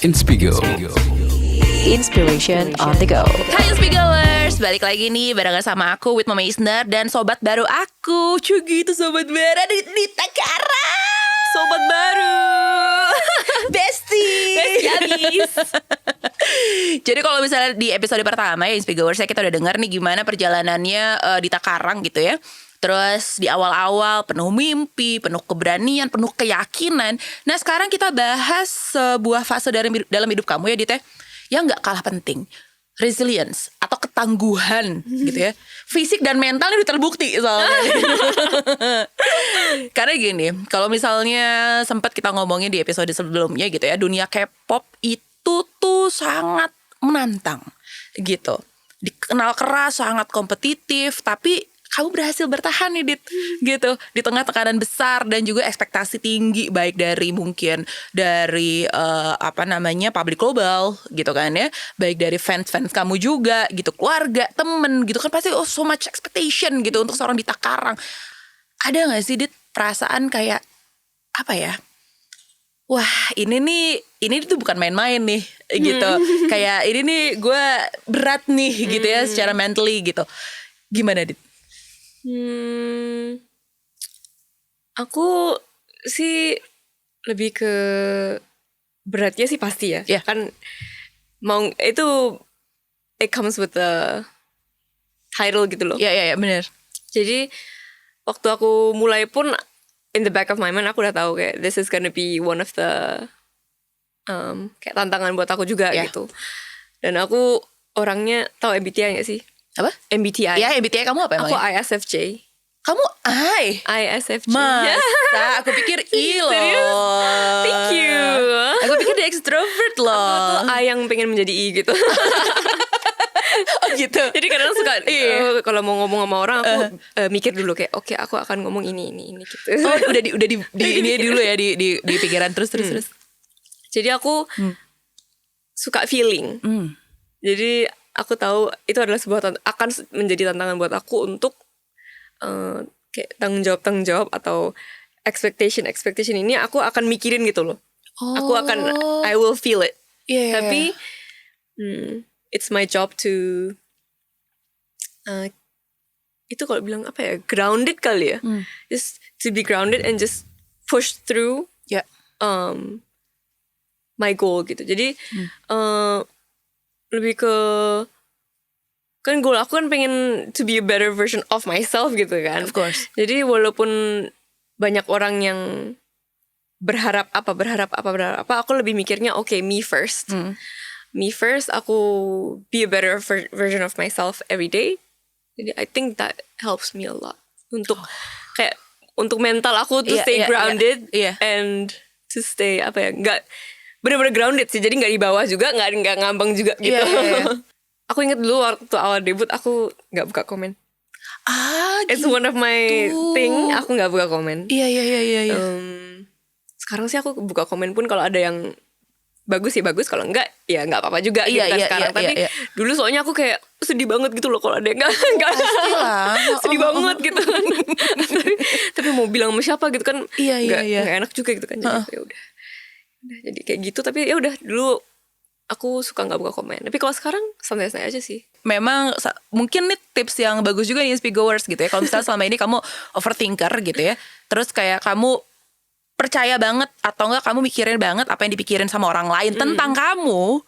Inspigo. Inspiration on the go. Hai Inspigowers, balik lagi nih barengan sama aku With Mama Isner dan sobat baru aku. Cuy gitu sobat baru di Takarang. Sobat baru. Bestie Abis. Jadi kalau misalnya di episode pertama ya Inspigowers, kita udah dengar nih gimana perjalanannya di Takarang gitu ya. Terus di awal-awal penuh mimpi, penuh keberanian, penuh keyakinan. Nah sekarang kita bahas sebuah fase dalam hidup kamu ya Dit ya, yang gak kalah penting. Resilience atau ketangguhan gitu ya. Fisik dan mentalnya udah terbukti soalnya. Karena gini, kalau misalnya sempat kita ngomongin di episode sebelumnya gitu ya, dunia K-pop itu tuh sangat menantang gitu. Dikenal keras, sangat kompetitif, tapi kamu berhasil bertahan nih Dit gitu di tengah tekanan besar dan juga ekspektasi tinggi, baik dari mungkin dari public global gitu kan ya, baik dari fans kamu juga gitu, keluarga, temen gitu kan, pasti so much expectation gitu untuk seorang Dita Karang. Ada nggak sih Dit perasaan kayak apa ya, wah ini tuh bukan main-main nih gitu, kayak ini nih gue berat nih gitu ya secara mentally gitu, gimana Dit? Aku sih lebih ke beratnya sih pasti ya. Yeah. Kan mau itu it comes with the title gitu loh. Iya benar. Jadi waktu aku mulai pun in the back of my mind aku udah tahu kayak this is gonna be one of the kayak tantangan buat aku juga gitu. Dan aku orangnya tahu MBTI gak sih? Apa? MBTI. Ya MBTI kamu apa emang? Aku ISFJ. Kamu ISFJ. Masa? Aku pikir I loh. Serius? Thank you. Aku pikir dia extrovert loh. Aku tuh I yang pengen menjadi I gitu. Oh gitu. Jadi kadang suka kalau mau ngomong sama orang aku mikir dulu kayak oke, aku akan ngomong ini gitu. Oh udah di ini dulu ya di pikiran terus. Jadi aku suka feeling. Jadi aku tahu itu adalah akan menjadi tantangan buat aku untuk kayak tanggung jawab atau expectation ini aku akan mikirin gitu loh. Aku akan I will feel it. Yeah. Tapi it's my job to itu kalau bilang apa ya, grounded kali ya. Just to be grounded and just push through my goal gitu. Jadi lebih ke kan goal aku kan pengen to be a better version of myself gitu kan. Of course. Jadi walaupun banyak orang yang berharap apa, aku lebih mikirnya me first. Me first, aku be a better version of myself every day. Jadi I think that helps me a lot untuk kayak untuk mental aku to stay grounded and to stay nggak bener-bener grounded sih. Jadi nggak di bawah juga, nggak ngambang juga gitu. Aku inget dulu waktu awal debut aku nggak buka komen. It's one of my thing. Aku nggak buka komen. Iya. Sekarang sih aku buka komen pun kalau ada yang bagus ya bagus, kalau enggak ya nggak apa-apa juga gitu kan sekarang. Tapi dulu soalnya aku kayak sedih banget gitu loh kalau ada yang nggak sedih banget gitu kan. tapi mau bilang sama siapa gitu kan nggak enak juga gitu kan. Jadi ya udah jadi kayak gitu. Tapi ya udah dulu aku suka nggak buka komen. Tapi kalau sekarang santai-santai aja sih. Memang mungkin nih tips yang bagus juga nih Inspigowers gitu ya. Kalau misalnya selama ini kamu overthinker gitu ya, terus kayak kamu percaya banget atau enggak kamu mikirin banget apa yang dipikirin sama orang lain tentang kamu,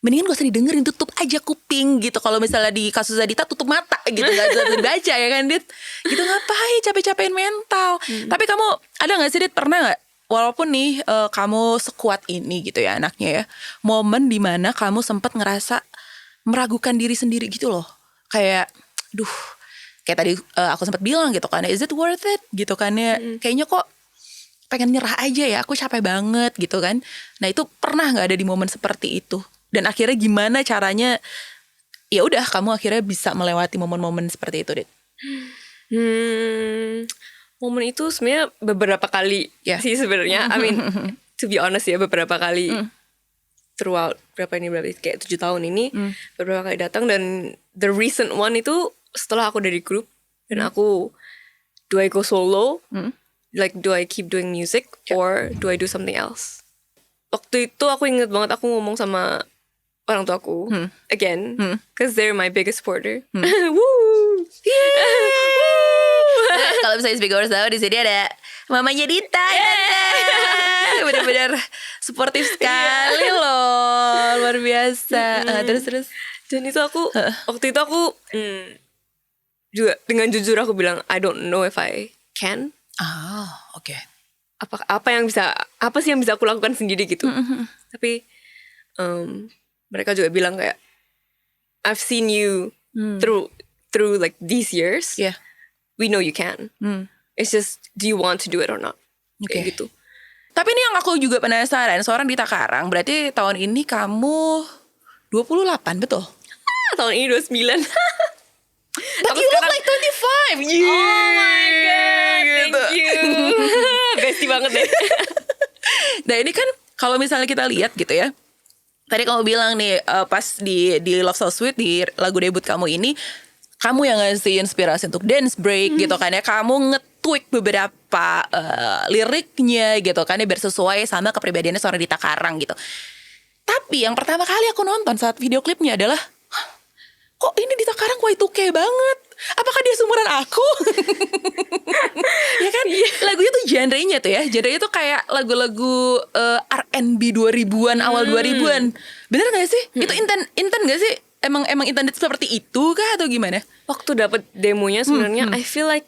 mendingan gak usah didengerin, tutup aja kuping gitu. Kalau misalnya di kasus Zadita tutup mata gitu, gak usah dibaca ya kan Dit. Gitu ngapain capek-capekin mental. Tapi kamu ada gak sih Dit, pernah gak, walaupun nih kamu sekuat ini gitu ya anaknya ya, momen dimana kamu sempat ngerasa meragukan diri sendiri gitu loh. Kayak kayak tadi aku sempat bilang gitu kan, is it worth it gitu kan ya. Kayaknya kok pengen nyerah aja ya, aku capek banget gitu kan. Nah itu pernah nggak ada di momen seperti itu? Dan akhirnya gimana caranya? Ya udah kamu akhirnya bisa melewati momen-momen seperti itu, Dit. Momen itu sebenarnya beberapa kali sih sebenarnya. I mean to be honest ya, beberapa kali throughout kayak 7 tahun ini beberapa kali datang. Dan the recent one itu setelah aku dari grup dan aku do I go solo? Like, do I keep doing music or do I do something else? waktu itu aku inget banget aku ngomong sama orang tuaku again, cause they're my biggest supporter. Woo! Kalau misalnya Speakers tahu di sini ada mamanya Dita. Bener-bener suportif sekali loh, luar biasa. Terus. Dan itu aku waktu itu aku juga dengan jujur aku bilang I don't know if I can. Oke. Apa sih yang bisa aku lakukan sendiri gitu. Tapi mereka juga bilang kayak I've seen you through like these years. Yeah. We know you can. It's just do you want to do it or not? Okay. Kayak gitu. Tapi ini yang aku juga penasaran, seorang Dita Karang, berarti tahun ini kamu 28, betul? Tahun ini 29. But you look like 25. Yeah. Oh my god, thank you. Bestie banget deh. Nah ini kan kalau misalnya kita lihat gitu ya, tadi kamu bilang nih pas di Love So Sweet, di lagu debut kamu ini, kamu yang ngasih inspirasi untuk dance break gitu kan ya, kamu nge-tweak beberapa liriknya gitu kan ya, biar sesuai sama kepribadiannya seorang Dita Karang gitu. Tapi yang pertama kali aku nonton saat video klipnya adalah, kok ini Dita Karang Y2K banget? Apakah dia seumuran aku? Ya kan? Lagunya tuh genrenya tuh ya. Genrenya tuh kayak lagu-lagu R&B 2000-an, awal 2000-an. Bener gak sih? Itu intent gak sih? Emang intended seperti itu kah atau gimana? Waktu dapet demonya sebenarnya I feel like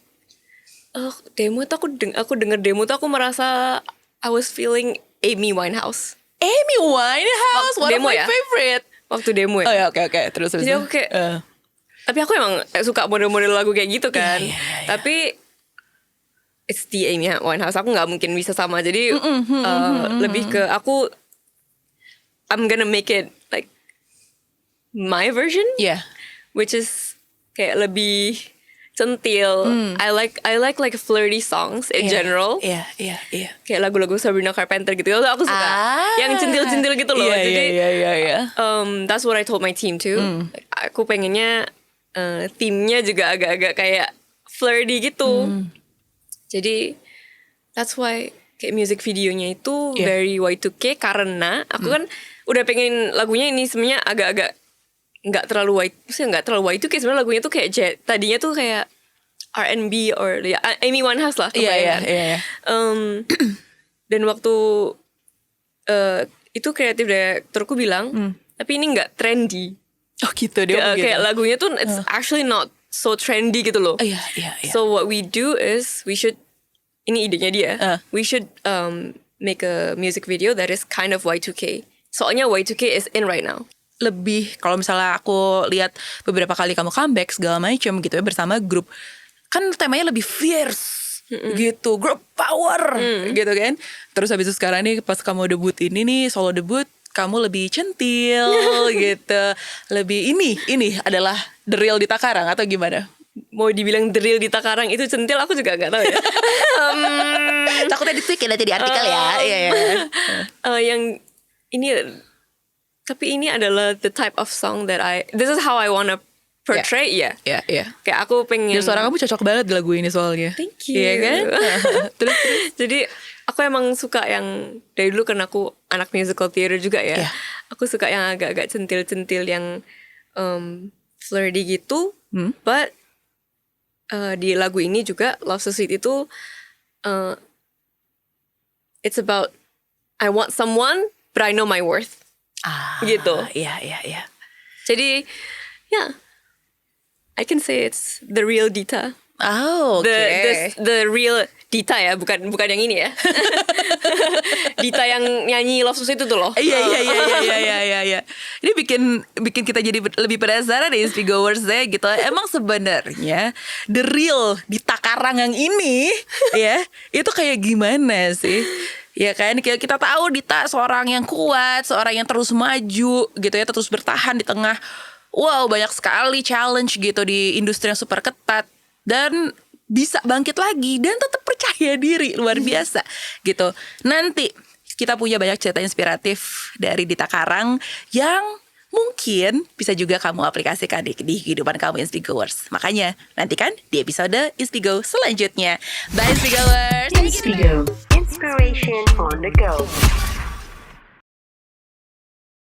demo tuh aku denger demo tuh aku merasa I was feeling Amy Winehouse. Amy Winehouse, one of demo my ya? favorite. Waktu demo ya. Oh ya, oke. Terus. Jadi aku kayak tapi aku emang suka model-model lagu kayak gitu kan. Iya. Tapi it's the Amy Winehouse. Aku gak mungkin bisa sama. Jadi lebih ke aku I'm gonna make it like my version. Yeah. Which is kayak lebih centil. I like flirty songs in general. Iya. Kayak lagu-lagu Sabrina Carpenter gitu. Aku suka yang centil-centil gitu loh. Jadi that's what I told my team too. Aku pengennya timnya juga agak-agak kayak flirty gitu. Jadi that's why kayak music videonya itu very Y2K karena aku kan udah pengen lagunya ini sebenarnya agak-agak nggak terlalu Y2K sebenarnya lagunya tuh kayak tadinya tuh kayak R&B or ya Amy Winehouse lah. Iya. Dan waktu itu kreatif direkturku bilang tapi ini nggak trendy. Oh gitu dia kayak lagunya tuh it's actually not so trendy gitu loh. Iya. So what we do is we should, ini idenya dia, we should make a music video that is kind of Y2K. Soalnya Y2K is in right now. Lebih kalau misalnya aku lihat beberapa kali kamu comeback segala macam gitu ya bersama grup, kan temanya lebih fierce gitu, girl power gitu kan. Terus habis itu sekarang nih pas kamu debut ini nih, solo debut, kamu lebih centil gitu, lebih ini adalah the real Dita Karang atau gimana? Mau dibilang the real Dita Karang itu centil aku juga nggak tahu ya. Takutnya di-tweak ya nanti di artikel ya. Iya. Yang ini, tapi ini adalah the type of song that this is how I wanna portray ya. Iya. Kayak aku pengen. Dan suara kamu cocok banget di lagu ini soalnya. Thank you. Iya kan? Terus. Jadi aku emang suka yang dari dulu karena aku anak musical theater juga ya. Yeah. Aku suka yang agak-agak centil-centil yang flirty gitu. But di lagu ini juga Love So Sweet itu it's about I want someone but I know my worth. Gitu. Iya. Jadi I can say it's the real Dita. Oh, oke. The real Dita ya, bukan yang ini ya. Dita yang nyanyi Love So Sweet itu loh. Iya. Ini bikin kita jadi lebih penasaran deh Speakgoers ya gitu. Emang sebenarnya the real Dita Karang yang ini ya, itu kayak gimana sih? Ya kan, kita tahu Dita seorang yang kuat, seorang yang terus maju gitu ya, terus bertahan di tengah banyak sekali challenge gitu di industri yang super ketat, dan bisa bangkit lagi dan tetap percaya diri, luar biasa gitu. Nanti kita punya banyak cerita inspiratif dari Dita Karang yang mungkin bisa juga kamu aplikasikan di kehidupan kamu Speakgoers. Makanya nantikan di episode Inspigo selanjutnya. Bye Speakgoers. Inspigo, inspiration on the go.